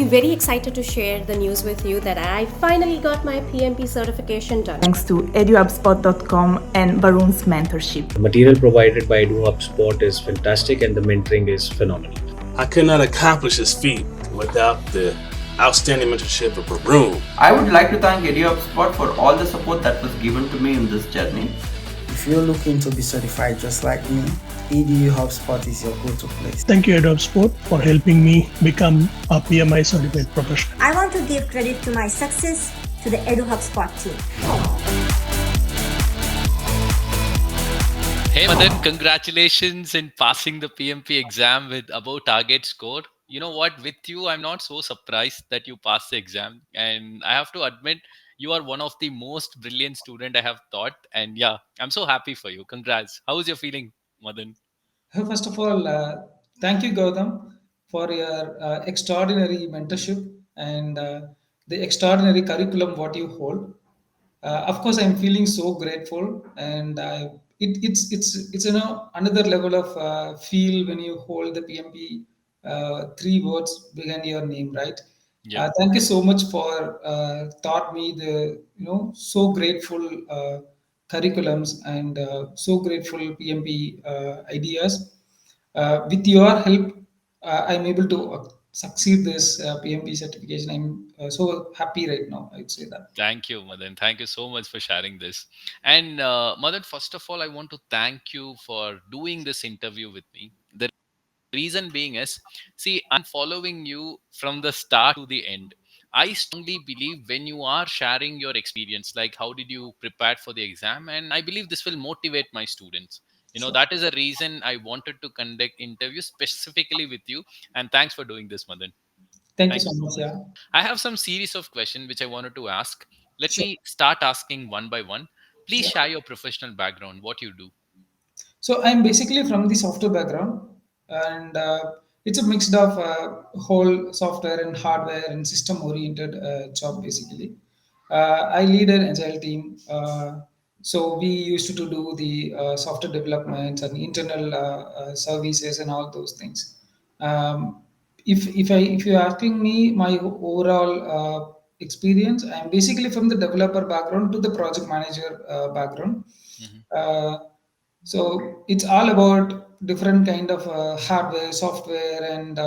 I'm very excited to share the news with you that I finally got my PMP certification done. Thanks to EduHubSpot.com and Varun's mentorship. The material provided by EduHubSpot is fantastic and the mentoring is phenomenal. I could not accomplish this feat without the outstanding mentorship of Varun. I would like to thank EduHubSpot for all the support that was given to me in this journey. If you're looking to be certified just like me, EduHubSpot is your go-to place. Thank you, EduHubSpot, for helping me become a PMI Certified professional. I want to give credit to my success to the EduHubSpot team. Hey Madan, congratulations in passing the PMP exam with above target score. You know what, with you, I'm not so surprised that you passed the exam. And I have to admit, you are one of the most brilliant student I have taught. And yeah, I'm so happy for you. Congrats. How is your feeling, Madan? First of all, thank you, Gautam, for your extraordinary mentorship and the extraordinary curriculum what you hold. Of course, I'm feeling so grateful, and it's another level of feel when you hold the PMP three words behind your name, right? Yeah. Thank you so much for taught me the so grateful curriculums and so grateful PMP ideas. With your help, I'm able to succeed this PMP certification. I'm so happy right now. I'd say that. Thank you, Madan. Thank you so much for sharing this. And Madan, first of all, I want to thank you for doing this interview with me. The reason being is, see, I'm following you from the start to the end. I strongly believe when you are sharing your experience, like how did you prepare for the exam, and I believe this will motivate my students. Sure. That is a reason I wanted to conduct interviews specifically with you. And thanks for doing this, Madan. Thank you so much. Yeah. I have some series of questions which I wanted to ask. Let Sure. me start asking one by one. Please Yeah. share your professional background, what you do. So I'm basically from the software background, and it's a mix of whole software and hardware and system-oriented job basically. I lead an agile team, so we used to do the software development and internal services and all those things. Um, if you're asking me my overall experience, I'm basically from the developer background to the project manager background. Mhm. Uh, so it's all about different kind of hardware, software, and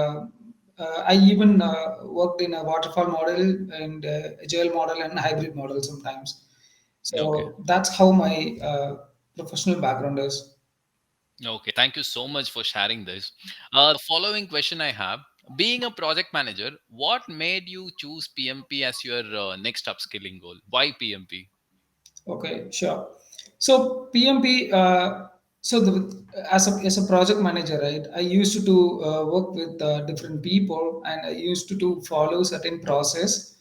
I even worked in a waterfall model and agile model and hybrid model sometimes. Okay. So that's how my professional background is. Okay. Thank you so much for sharing this. The following question I have, being a project manager, what made you choose PMP as your next upskilling goal? Why PMP? Okay, sure. So PMP, as a project manager, right? I used to work with different people, and I used to follow certain process,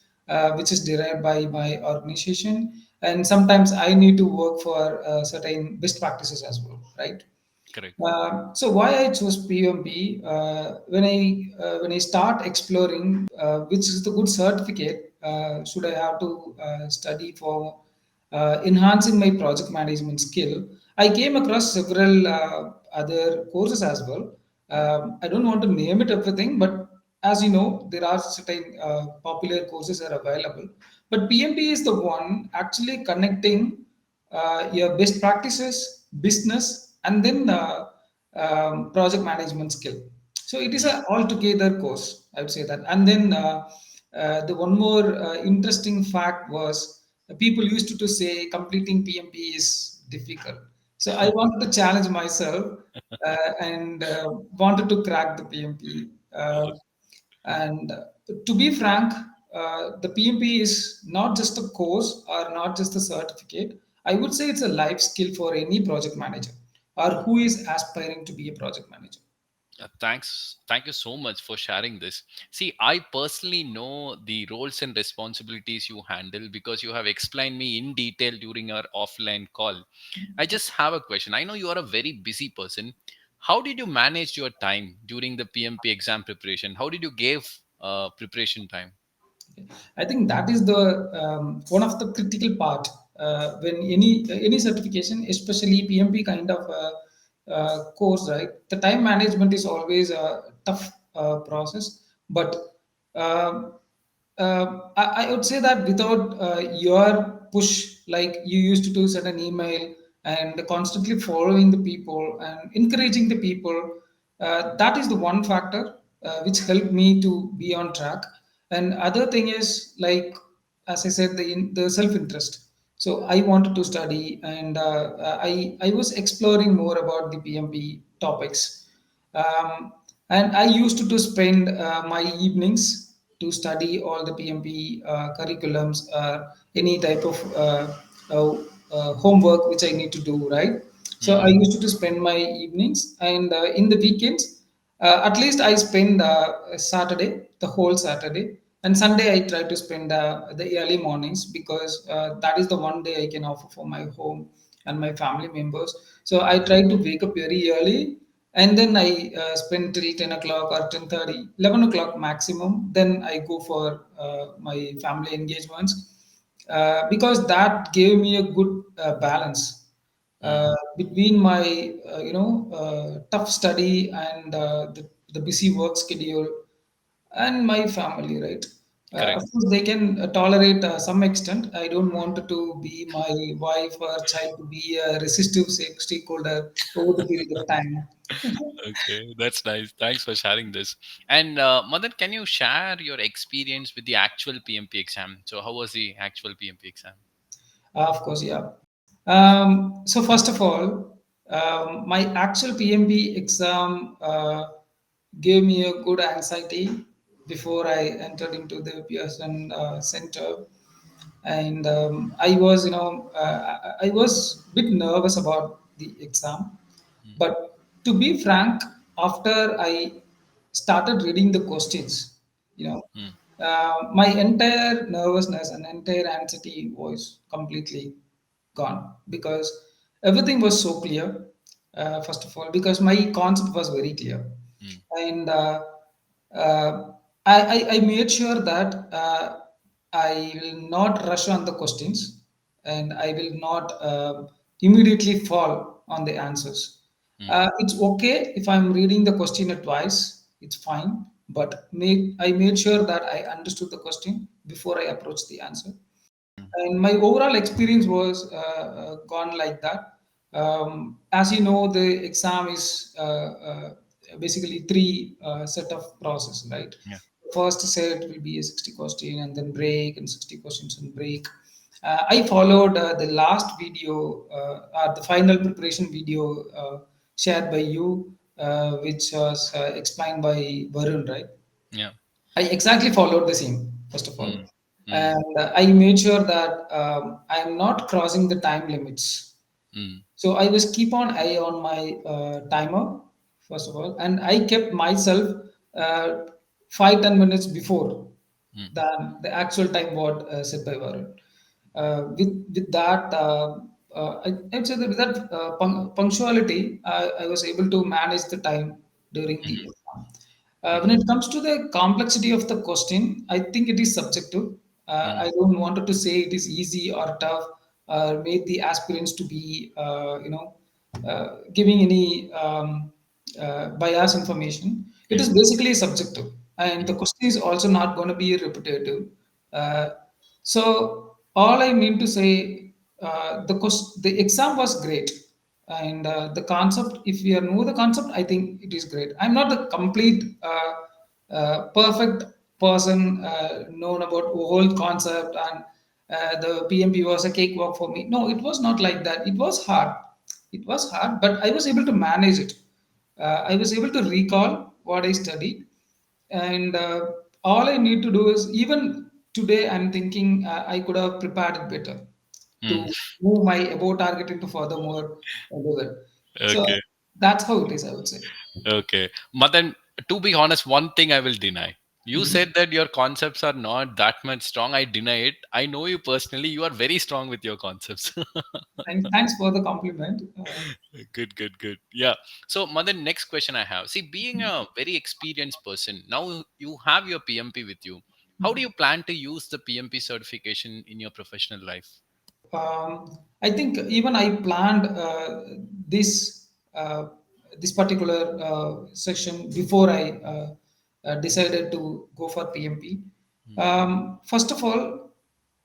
which is derived by my organization, and sometimes I need to work for certain best practices as well, right? Correct. So why I chose PMP? When I start exploring which is the good certificate should I have to study for enhancing my project management skill, I came across several other courses as well. I don't want to name it everything, but as you know, there are certain popular courses are available. But PMP is the one actually connecting your best practices, business, and then project management skill. So it is a altogether course, I would say that. And then the one more interesting fact was people used to say completing PMP is difficult. So I wanted to challenge myself and wanted to crack the PMP. And to be frank, the PMP is not just a course or not just a certificate. I would say it's a life skill for any project manager or who is aspiring to be a project manager. Thanks. Thank you so much for sharing this. See, I personally know the roles and responsibilities you handle because you have explained me in detail during our offline call. I just have a question. I know you are a very busy person. How did you manage your time during the PMP exam preparation? How did you give preparation time? I think that is the one of the critical part when any certification, especially PMP kind of course, right? The time management is always a tough process, but Um I would say that without your push, like you used to do, send an email and constantly following the people and encouraging the people, that is the one factor which helped me to be on track. And other thing is like, as I said, the self interest. So I wanted to study, and I was exploring more about the PMP topics, and I used to spend my evenings to study all the PMP curriculums, any type of uh, homework which I need to do, right? So I used to spend my evenings, and in the weekends, at least I spend Saturday, the whole Saturday, and Sunday I try to spend the early mornings, because that is the one day I can offer for my home and my family members. So I try to wake up very early, and then I spend till 10 o'clock or 10:30, 11 o'clock maximum. Then I go for my family engagements, because that gave me a good balance between my tough study and the busy work schedule and my family, right? Of Correct. course they can tolerate some extent. I don't want to be my wife or child to be a resistive stakeholder over the period of time. Okay, that's nice. Thanks for sharing this. And Madan, can you share your experience with the actual PMP exam? So, how was the actual PMP exam? Of course, yeah. So first of all, my actual PMP exam gave me a good anxiety before I entered into the Pearson Center, and I was, I was a bit nervous about the exam. Mm, But to be frank, after I started reading the questions, you know, mm, my entire nervousness and entire anxiety was completely gone, because everything was so clear. First of all, because my concept was very clear, mm, and uh, I made sure that I will not rush on the questions, and I will not immediately fall on the answers. mm, It's okay if I'm reading the question twice, it's fine, but I made sure that I understood the question before I approached the answer. And my overall experience was gone like that. As you know, the exam is basically three set of process, right? yeah. First set will be a 60 question, and then break, and 60 questions and break. I followed the last video, or the final preparation video shared by you, which was explained by Varun, right? Yeah. I exactly followed the same, first of all. Mm, mm, And I made sure that I am not crossing the time limits. mm, So I was keep on eye on my timer, first of all, and I kept myself uh, 5-10 minutes before mm, than the actual time what set by Varun. With that, I'd say that with that punctuality, I was able to manage the time during the mhm, exam. When mhm, it comes to the complexity of the question, I think it is subjective. mm, I don't want to say it is easy or tough, or make the aspirants to be, giving any bias information. It is mm, basically subjective, and the mm, question is also not going to be repetitive. Uh, so all I mean to say, the exam was great, and the concept. If you know the concept, I think it is great. I'm not the complete perfect person known about the whole concept, and the PMP was a cakewalk for me. No, it was not like that. It was hard. It was hard, but I was able to manage it. I was able to recall what I studied, and all I need to do is, even today I'm thinking I could have prepared it better mm. to move my above target into furthermore level. So Okay. that's how it is, I would say. Okay. Madan, to be honest, one thing I will deny. You Mhm. said that your concepts are not that much strong. I deny it. I know you personally. You are very strong with your concepts. Thanks for the compliment. Good, good, good. Yeah. So, Madan, next question I have. See, being a very experienced person, now you have your PMP with you. How do you plan to use the PMP certification in your professional life? I think even I planned this this particular section before I decided to go for PMP. First of all,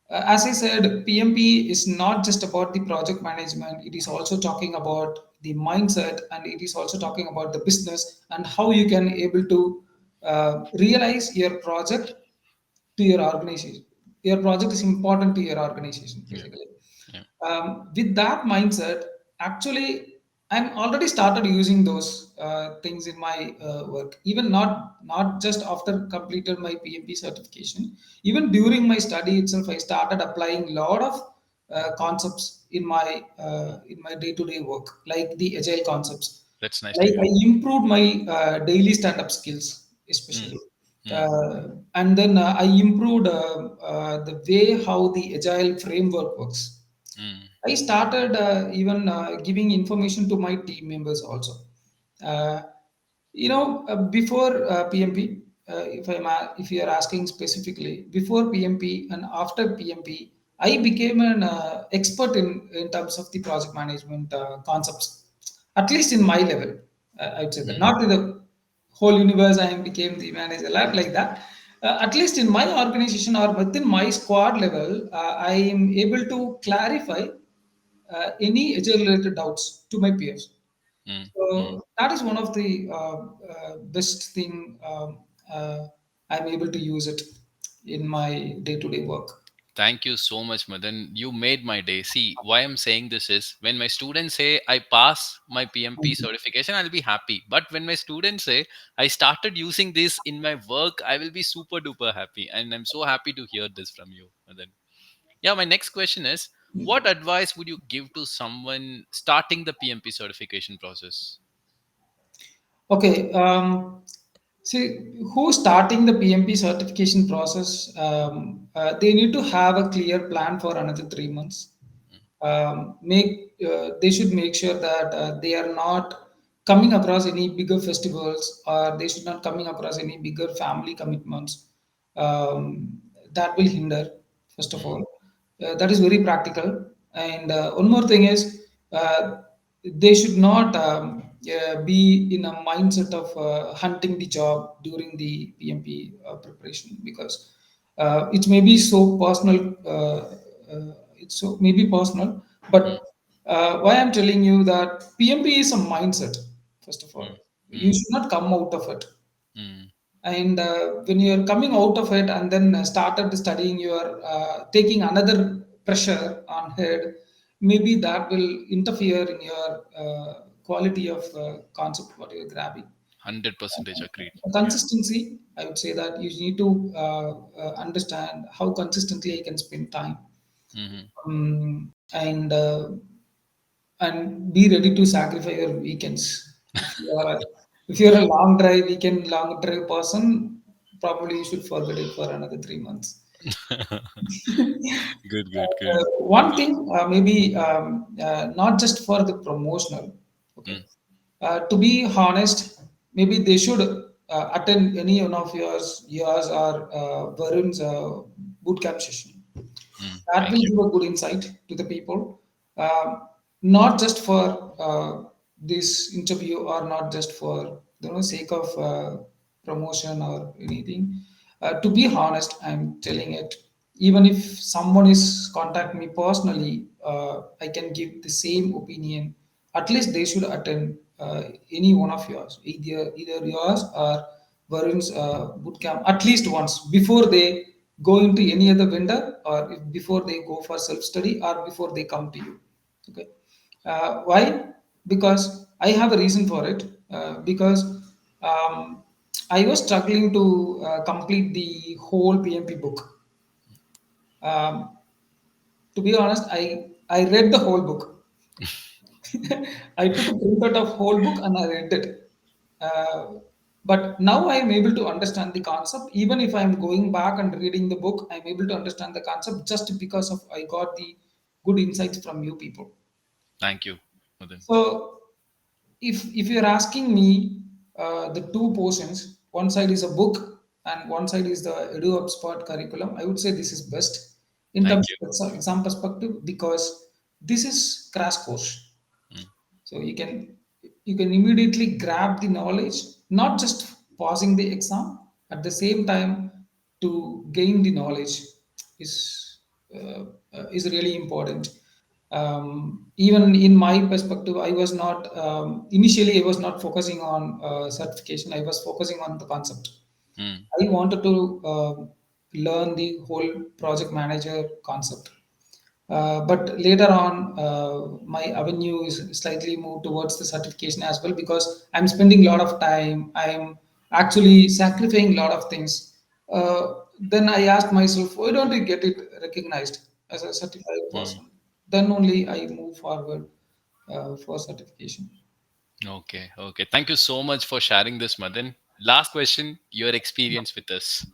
as I said, PMP is not just about the project management. It is also talking about the mindset, and it is also talking about the business and how you can able to realize your project to your organization. Your project is important to your organization, Yeah. basically. Yeah. With that mindset, actually, I'm already started using those things in my work. Even not just after completed my PMP certification, even during my study itself, I started applying a lot of concepts in my day-to-day work, like the agile concepts. That's nice to Like hear. I improved my daily stand-up skills, Mm. especially. Mm. And then I improved the way how the agile framework works. Mm. I started even giving information to my team members also. Uh, before PMP, if you are asking specifically, before PMP and after PMP, I became an expert in terms of the project management concepts, at least in my level. I'd say that Mm. not in the whole universe. I became the manager, not like that. At least in my organization or within my squad level, I am able to clarify any agile related doubts to my peers. Mm. Mm. So that is one of the best thing I'm able to use it in my day-to-day work. Thank you so much, Madan. You made my day. See, why I'm saying this is when my students say I pass my PMP certification, I'll be happy. But when my students say I started using this in my work, I will be super duper happy. And I'm so happy to hear this from you, Madan. Yeah, my next question is what advice would you give to someone starting the PMP certification process? Okay. See, who's starting the PMP certification process? They need to have a clear plan for another 3 months. They should make sure that they are not coming across any bigger festivals, or they should not coming across any bigger family commitments that will hinder. First of Mm. all, that is very practical. And one more thing is, they should not be in a mindset of hunting the job during the PMP preparation, because it may be so personal. It's so maybe personal, Mm. but why I'm telling you that PMP is a mindset. First of Mm. all, you Mm. should not come out of it. Mm. And when you're coming out of it and then started studying, you are taking another pressure on head, maybe that will interfere in your quality of concept what you're grabbing. 100% agreed. Yeah. Consistency, I would say that you need to understand how consistently I can spend time, Hmm. and be ready to sacrifice your weekends. If you're a long drive person, probably you should forget it for another 3 months. Good, good, good. One thing, maybe not just for the promotional, okay. Mm. To be honest, maybe they should attend any one of yours or Varun's bootcamp session. Mm. That Thank will you. give a good insight to the people, not just for this interview, or not just for sake of promotion or anything. To be honest, I'm telling it. Even if someone is contact me personally, I can give the same opinion. At least they should attend any one of yours, either yours or Varun's bootcamp, at least once before they go into any other vendor, or before they go for self study, or before they come to you. Okay. Why? Because I have a reason for it. Because um, I was struggling to complete the whole PMP book. Um, to be honest, I read the whole book. I took a printout of whole book and I read it. But now I am able to understand the concept. Even if I am going back and reading the book, I am able to understand the concept just because of I got the good insights from you people. Thank you, Madan. So if you're asking me, the two portions, one side is a book and one side is the EduHubSpot curriculum, I would say this is best in Thank terms you. of exam perspective, because this is crash course. Mm. So you can immediately grab the knowledge, not just passing the exam, At the same time, to gain the knowledge is is really important. Even in my perspective, I was not initially I was not focusing on certification. I was focusing on the concept. Mm. I wanted to learn the whole project manager concept. But later on, my avenue is slightly moved towards the certification as well, because I'm spending a lot of time. I'm actually sacrificing a lot of things. Then I asked myself, why don't I get it recognized as a certified Mm. person? Then only I move forward for certification. Okay. Okay. Thank you so much for sharing this, Madan. Last question, your experience with us.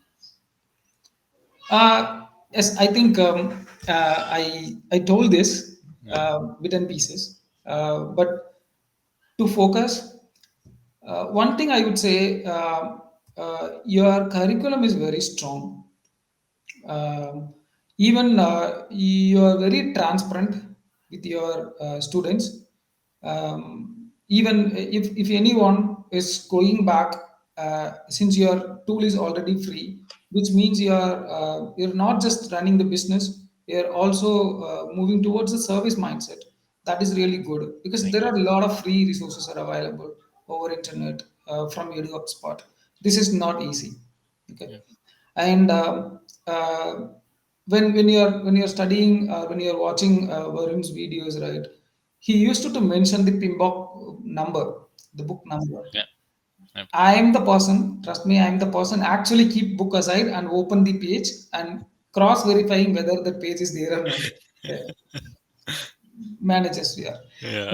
Yes, I think I told this Yeah. bit and pieces, but to focus, one thing I would say, your curriculum is very strong. Um, Even you are very transparent with your students. Even if anyone is going back, since your tool is already free, which means you're not just running the business, you're also moving towards the service mindset. That is really good, because Thank there you. are a lot of free resources are available over internet from EduHubSpot. This is not easy. Okay. Yeah. And uh, when you're studying, when you're watching Varun's videos, right, he used to mention the PMBOK number, the book number. Yeah. Yeah. I am the person, trust me, I am the person actually keep book aside and open the page and cross verifying whether the page is there or not. Yeah. Managers we are. Yeah.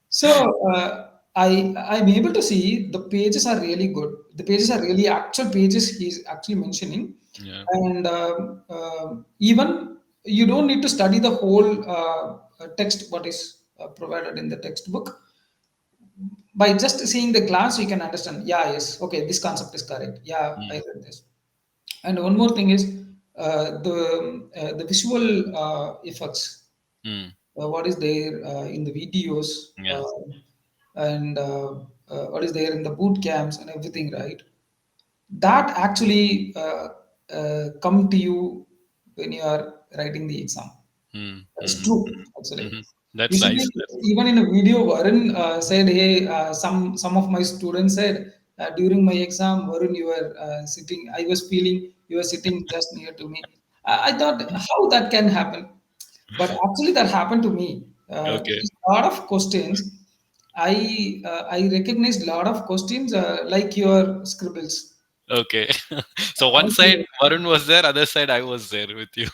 So, so I'm able to see the pages are really good. The pages are really actual pages he's actually mentioning, Yeah. and even you don't need to study the whole text what is provided in the textbook. By just seeing the glance, you can understand. Yeah, yes, okay, this concept is correct. Yeah, I Mm. read this. And one more thing is the visual effects, Mm. what is there in the videos, Yeah. and what is there in the boot camps and everything, right? That actually come to you when you are writing the exam. Mm. That's Mm. true, actually. Mm. That's Usually, nice. That's even in a video, Varun said, "Hey, some of my students said during my exam, Varun, you were sitting. I was feeling you were sitting just near to me." I thought how that can happen, but actually that happened to me. okay. A lot of questions. I recognized a lot of questions like your scribbles. Okay. So one side Varun was there, other side I was there with you.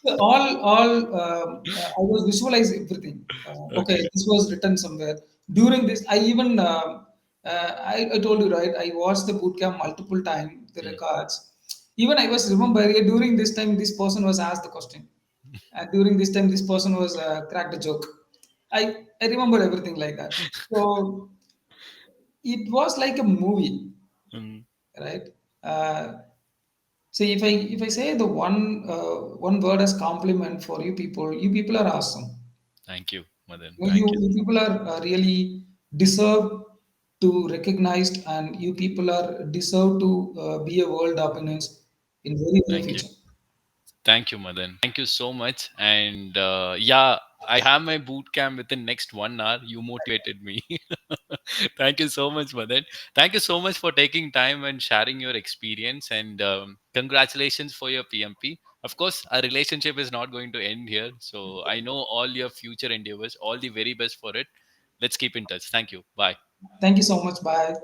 So I was visualize everything. Okay, Okay. this was written somewhere. During this, I even I told you, right. I watched the bootcamp multiple time, the Mm. records. Even I was remember, yeah, during this time this person was asked the question, and during this time this person was cracked a joke. I remember everything like that. So it was like a movie, Mm. right? See, if I say the one word as compliment for you people are awesome. Thank you, Madan. You, Thank you. you people are really deserve to recognized, and you people are deserve to be a world dominance in very near Thank you. future. Thank you, Madan. Thank you so much. And yeah, I have my boot camp within next 1 hour. You motivated me. Thank you so much, Madan. Thank you so much for taking time and sharing your experience. And congratulations for your PMP. Of course, our relationship is not going to end here. So I know all your future endeavors. All the very best for it. Let's keep in touch. Thank you. Bye. Thank you so much. Bye.